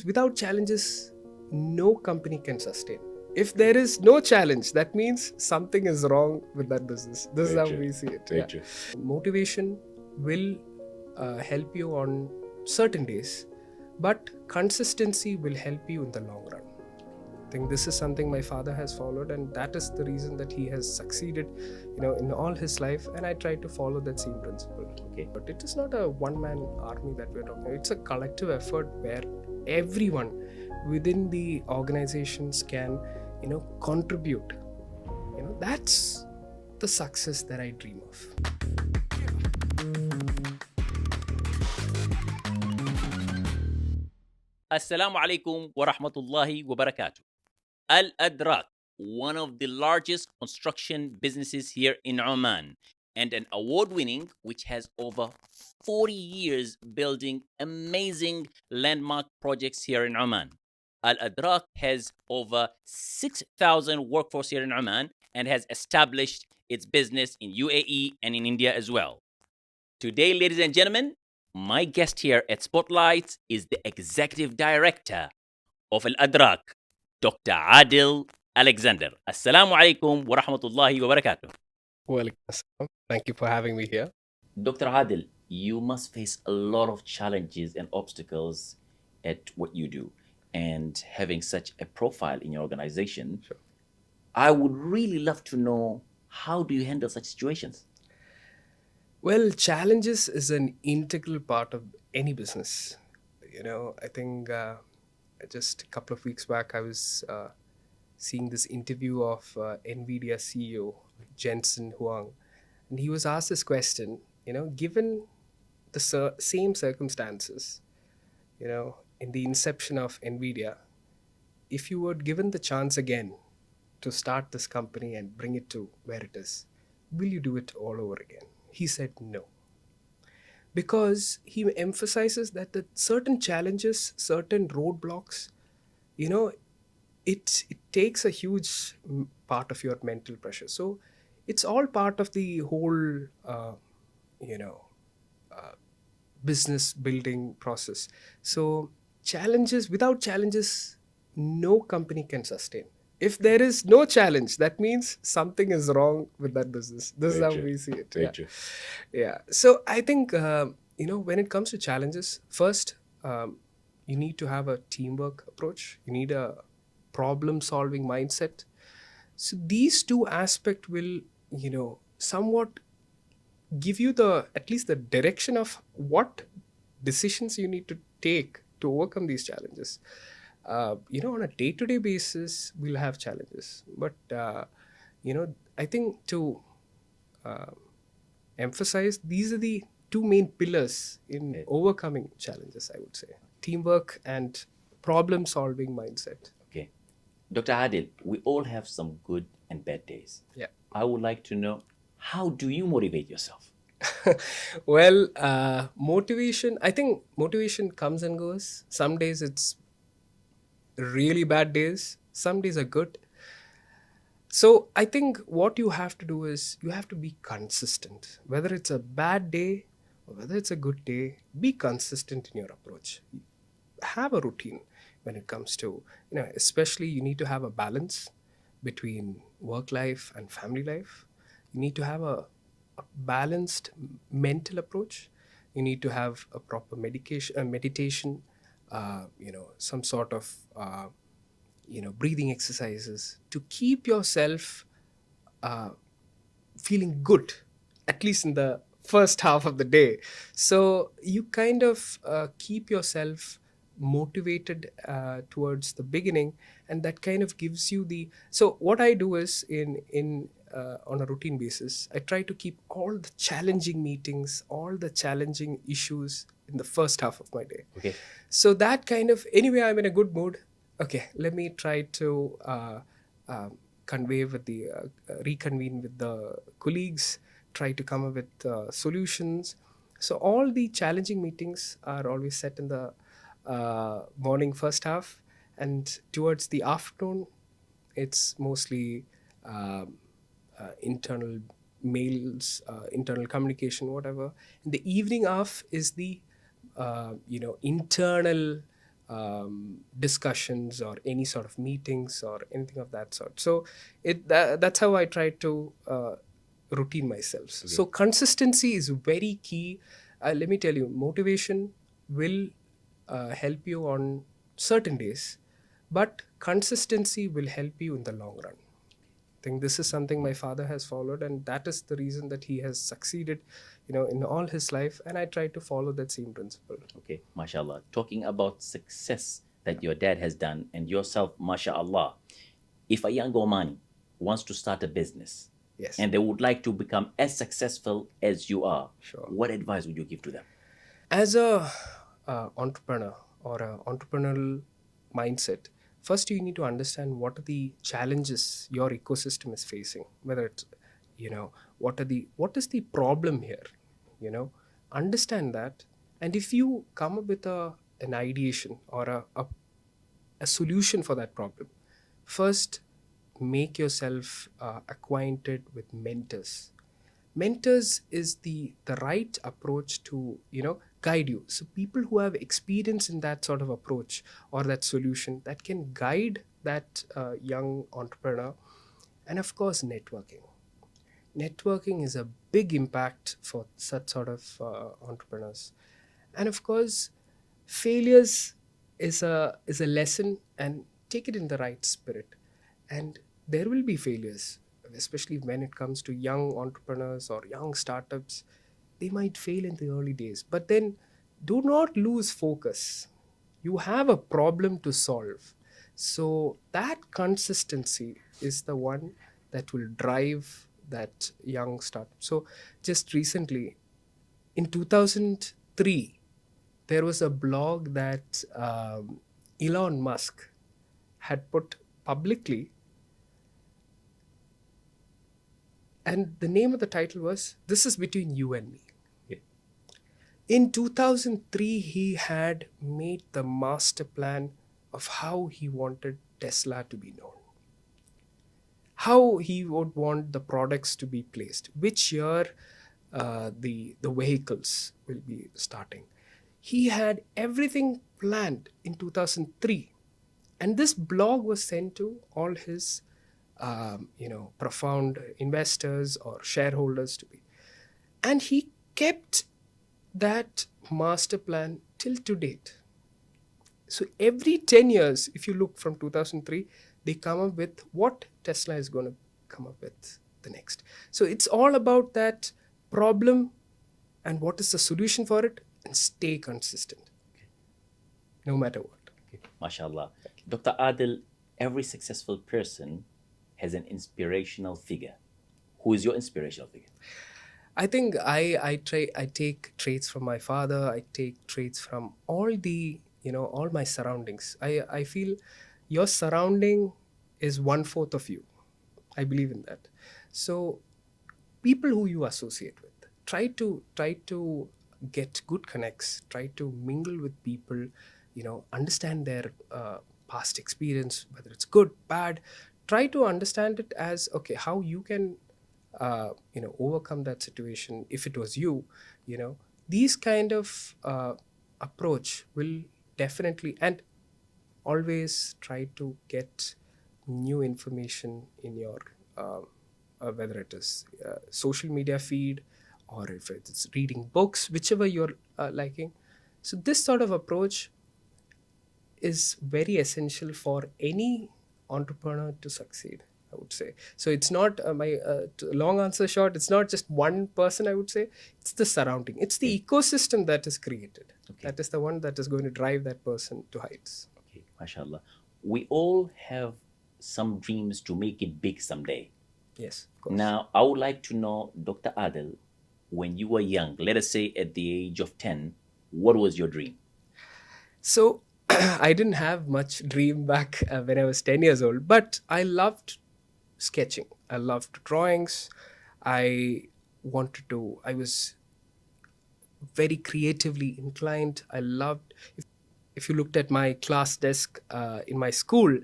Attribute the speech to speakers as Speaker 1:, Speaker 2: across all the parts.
Speaker 1: without challenges, no company can sustain. If there is no challenge, that means something is wrong with that business. This is how we see it.
Speaker 2: Very true.
Speaker 1: Motivation will help you on certain days, but consistency will help you in the long run. I think this is something my father has followed, and that is the reason that he has succeeded, in all his life. And I try to follow that same principle.
Speaker 2: Okay.
Speaker 1: But it is not a one-man army that we're talking. It's a collective effort where everyone within the organizations can, contribute. That's the success that I dream of.
Speaker 3: Assalamu alaikum wa rahmatullahi wa barakatuh. Al Adrak, one of the largest construction businesses here in Oman, and an award winning which has over 40 years building amazing landmark projects here in Oman. Al Adrak has over 6,000 workforce here in Oman and has established its business in UAE and in India as well. Today, ladies and gentlemen, my guest here at Spotlight is the Executive Director of Al Adrak, Dr. Aadil Alexander. Assalamu alaikum wa rahmatullahi wa barakatuh.
Speaker 1: Well, thank you for having me here.
Speaker 3: Dr. Aadil, you must face a lot of challenges and obstacles at what you do. And having such a profile in your organization,
Speaker 1: Sure.
Speaker 3: I would really love to know, how do you handle such situations?
Speaker 1: Well, challenges is an integral part of any business. I think just a couple of weeks back, I was seeing this interview of NVIDIA CEO Jensen Huang, and he was asked this question. Given the same circumstances, in the inception of NVIDIA, if you were given the chance again to start this company and bring it to where it is, will you do it all over again? He said no. Because he emphasizes that the certain challenges, certain roadblocks, it takes a huge part of your mental pressure. So it's all part of the whole, business building process. So without challenges, no company can sustain. If there is no challenge, that means something is wrong with that business. This is
Speaker 2: Very
Speaker 1: how
Speaker 2: true.
Speaker 1: we see it.
Speaker 2: Very
Speaker 1: Yeah.
Speaker 2: true.
Speaker 1: Yeah. So I think, when it comes to challenges, first, you need to have a teamwork approach. You need a problem solving mindset. So these two aspects will, somewhat give you at least the direction of what decisions you need to take to overcome these challenges. On a day-to-day basis, we'll have challenges. But, I think to emphasize, these are the two main pillars in
Speaker 2: Okay.
Speaker 1: overcoming challenges, I would say. Teamwork and problem-solving mindset.
Speaker 3: Okay. Dr. Adil, we all have some good and bad days.
Speaker 1: Yeah.
Speaker 3: I would like to know, how do you motivate yourself?
Speaker 1: Well, I think motivation comes and goes. Some days it's really bad days, some days are good. So I think what you have to do is you have to be consistent. Whether it's a bad day or whether it's a good day, be consistent in your approach. Have a routine when it comes to, especially you need to have a balance between work life and family life. You need to have a balanced mental approach. You need to have a proper meditation, some sort of, breathing exercises to keep yourself feeling good, at least in the first half of the day. So you kind of keep yourself motivated towards the beginning, and that kind of gives you so what I do is in on a routine basis, I try to keep all the challenging meetings, all the challenging issues in the first half of my day.
Speaker 3: Okay.
Speaker 1: So that kind of, anyway, I'm in a good mood. Okay, let me try to reconvene with the colleagues, try to come up with solutions. So all the challenging meetings are always set in the morning first half, and towards the afternoon, it's mostly internal mails, internal communication, whatever. And the evening half is the internal discussions or any sort of meetings or anything of that sort. So that's how I try to routine myself. So
Speaker 3: Okay.
Speaker 1: consistency is very key. Let me tell you, motivation will help you on certain days, but consistency will help you in the long run. I think this is something my father has followed, and that is the reason that he has succeeded, in all his life. And I try to follow that same principle.
Speaker 3: Okay, mashallah. Talking about success that your dad has done and yourself, mashallah. If a young Omani wants to start a business
Speaker 1: Yes,
Speaker 3: and they would like to become as successful as you are,
Speaker 1: sure.
Speaker 3: what advice would you give to them?
Speaker 1: As a entrepreneur or a entrepreneurial mindset, first you need to understand what are the challenges your ecosystem is facing. Whether it's, what is the problem here. You know, understand that, and if you come up with an ideation or a solution for that problem, first make yourself acquainted with mentors. Mentors is the right approach to guide you. So people who have experience in that sort of approach or that solution, that can guide that young entrepreneur. And of course, networking is a big impact for such sort of entrepreneurs. And of course, failures is a lesson, and take it in the right spirit. And there will be failures, especially when it comes to young entrepreneurs or young startups. They might fail in the early days, but then do not lose focus. You have a problem to solve. So that consistency is the one that will drive that young startup. So just recently, in 2003, there was a blog that Elon Musk had put publicly, and the name of the title was "This is Between You and Me."
Speaker 3: Okay.
Speaker 1: In 2003, he had made the master plan of how he wanted Tesla to be known, how he would want the products to be placed, which year the vehicles will be starting. He had everything planned in 2003, and this blog was sent to all his profound investors or shareholders to be, and he kept that master plan till to date. So every 10 years, if you look from 2003, they come up with what Tesla is going to come up with the next. So it's all about that problem and what is the solution for it, and stay consistent no matter what.
Speaker 3: Okay. Mashallah. Dr. Adil, every successful person has an inspirational figure. Who is your inspirational figure?
Speaker 1: I think I take traits from my father. I take traits from all my surroundings. I feel your surrounding is one fourth of you. I believe in that. So people who you associate with, try to get good connects. Try to mingle with people. Understand their past experience, whether it's good, bad. Try to understand it as, okay, how you can overcome that situation. If it was you, these kind of approach will definitely, and always try to get new information in your whether it is social media feed, or if it's reading books, whichever you're liking. So this sort of approach is very essential for any entrepreneur to succeed, I would say. So it's not my long answer short, it's not just one person, I would say. It's the surrounding, it's the
Speaker 3: Okay.
Speaker 1: ecosystem that is created.
Speaker 3: Okay.
Speaker 1: That is the one that is going to drive that person to heights.
Speaker 3: Okay. Mashallah. We all have some dreams to make it big someday.
Speaker 1: Yes, of course.
Speaker 3: Now, I would like to know, Dr. Adil, when you were young, let us say at the age of 10, what was your dream?
Speaker 1: So I didn't have much dream back when I was 10 years old, but I loved sketching. I loved drawings. I was very creatively inclined. I loved, if you looked at my class desk in my school,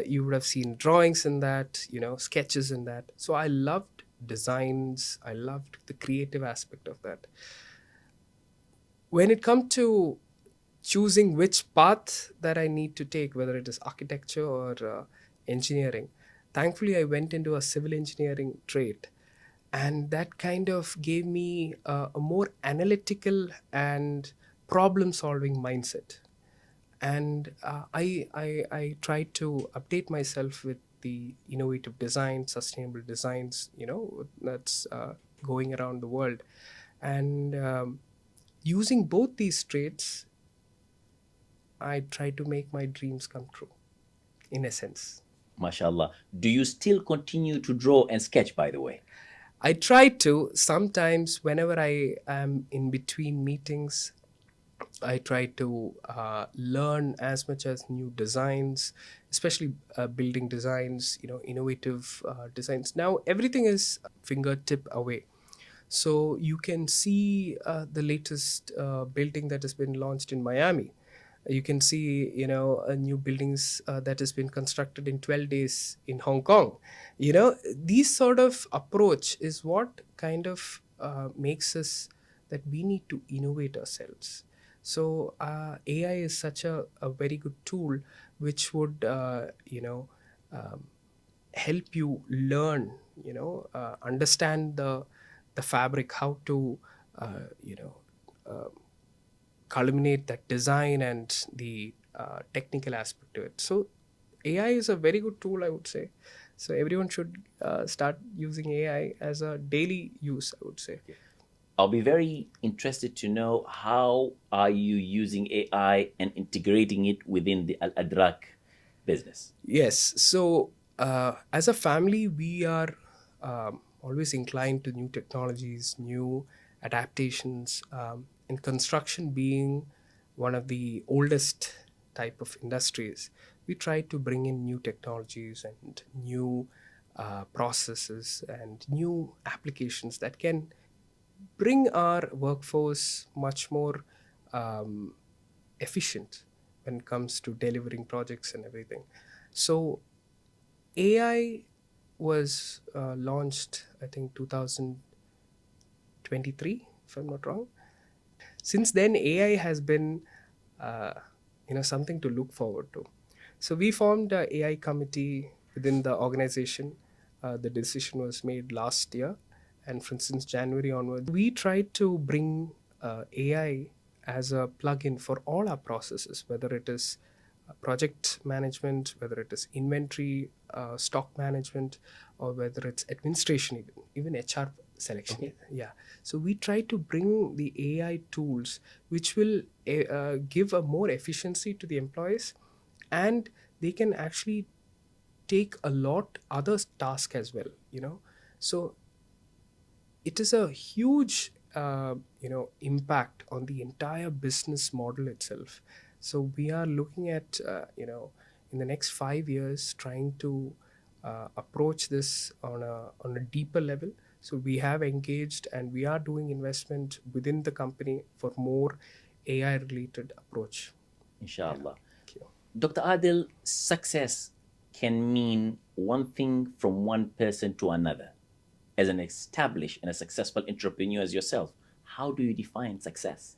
Speaker 1: you would have seen drawings in that, sketches in that. So I loved designs. I loved the creative aspect of that. When it come to choosing which path that I need to take, whether it is architecture or engineering. Thankfully, I went into a civil engineering trade, and that kind of gave me a more analytical and problem solving mindset. And I tried to update myself with the innovative design, sustainable designs, that's going around the world. And using both these traits, I try to make my dreams come true, in a sense.
Speaker 3: MashaAllah. Do you still continue to draw and sketch, by the way?
Speaker 1: I try to sometimes, whenever I am in between meetings, I try to learn as much as new designs, especially building designs, innovative designs. Now, everything is fingertip away. So you can see the latest building that has been launched in Miami. You can see, a new buildings that has been constructed in 12 days in Hong Kong. These sort of approach is what kind of makes us that we need to innovate ourselves. So AI is such a very good tool which would, um, help you learn, understand the fabric, how to, you know, uh, culminate that design and the technical aspect to it. So AI is a very good tool, I would say. So everyone should start using AI as a daily use, I would say.
Speaker 3: I'll be very interested to know how are you using AI and integrating it within the Al Adrak business.
Speaker 1: Yes. So, as a family, we are always inclined to new technologies, new adaptations, and construction being one of the oldest type of industries. We try to bring in new technologies and new processes and new applications that can bring our workforce much more um, efficient when it comes to delivering projects and everything. So AI was launched, I think, 2023, if I'm not wrong. Since then, AI has been, uh, something to look forward to. So we formed a AI committee within the organization. The decision was made last year, and from since January onwards, we tried to bring AI as a plugin for all our processes, whether it is project management, whether it is inventory, stock management, or whether it's administration, even HR selection.
Speaker 3: Okay.
Speaker 1: Yeah. So we try to bring the AI tools which will give a more efficiency to the employees, and they can actually take a lot other task as well. So it is a huge impact on the entire business model itself. So we are looking at in the next 5 years trying to approach this on a deeper level. So we have engaged and we are doing investment within the company for more AI related approach. Yeah.
Speaker 3: Inshallah.
Speaker 1: Thank you.
Speaker 3: Dr. Adil, success can mean one thing from one person to another. As an established and a successful entrepreneur as yourself, how do you define success?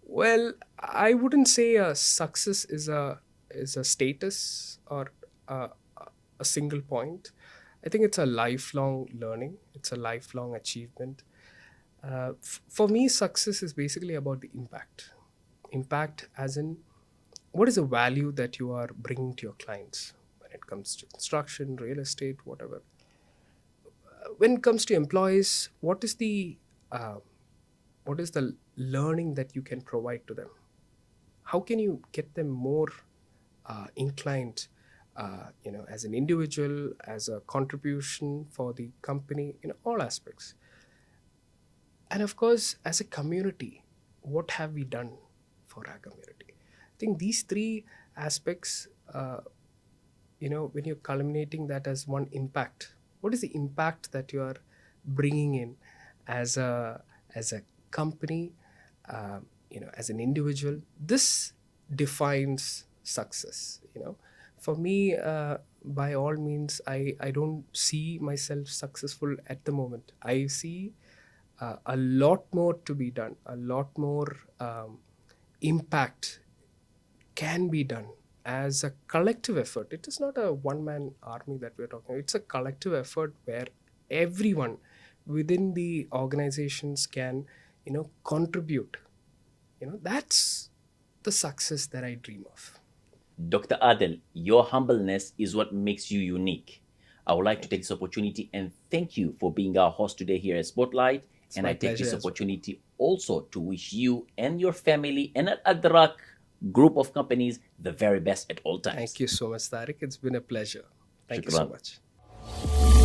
Speaker 1: Well, I wouldn't say a success is a status or a, a single point. I think it's a lifelong learning. It's a lifelong achievement. For me, success is basically about the impact. Impact, as in, what is the value that you are bringing to your clients when it comes to construction, real estate, whatever. When it comes to employees, uh, what is the learning that you can provide to them? How can you get them more inclined, as an individual, as a contribution for the company in all aspects? And of course, as a community, what have we done for our community? I think these three aspects, when you're culminating that as one impact, what is the impact that you are bringing in as a company, as an individual? This defines success. For me, by all means, I don't see myself successful at the moment. I see a lot more to be done, a lot more impact can be done as a collective effort. It is not a one man army that we're talking. It's a collective effort where everyone within the organizations can, contribute. That's the success that I dream of.
Speaker 3: Dr. Adel, your humbleness is what makes you unique. I would like to
Speaker 1: Thank
Speaker 3: take
Speaker 1: you.
Speaker 3: this opportunity and thank you for being our host today here at Spotlight.
Speaker 1: It's
Speaker 3: And
Speaker 1: my
Speaker 3: I take
Speaker 1: pleasure
Speaker 3: this
Speaker 1: as well.
Speaker 3: opportunity also to wish you and your family and Al Adrak group of companies the very best at all times.
Speaker 1: Thank you so much, Tariq. It's been a pleasure. Thank you so
Speaker 3: Shukran.
Speaker 1: much.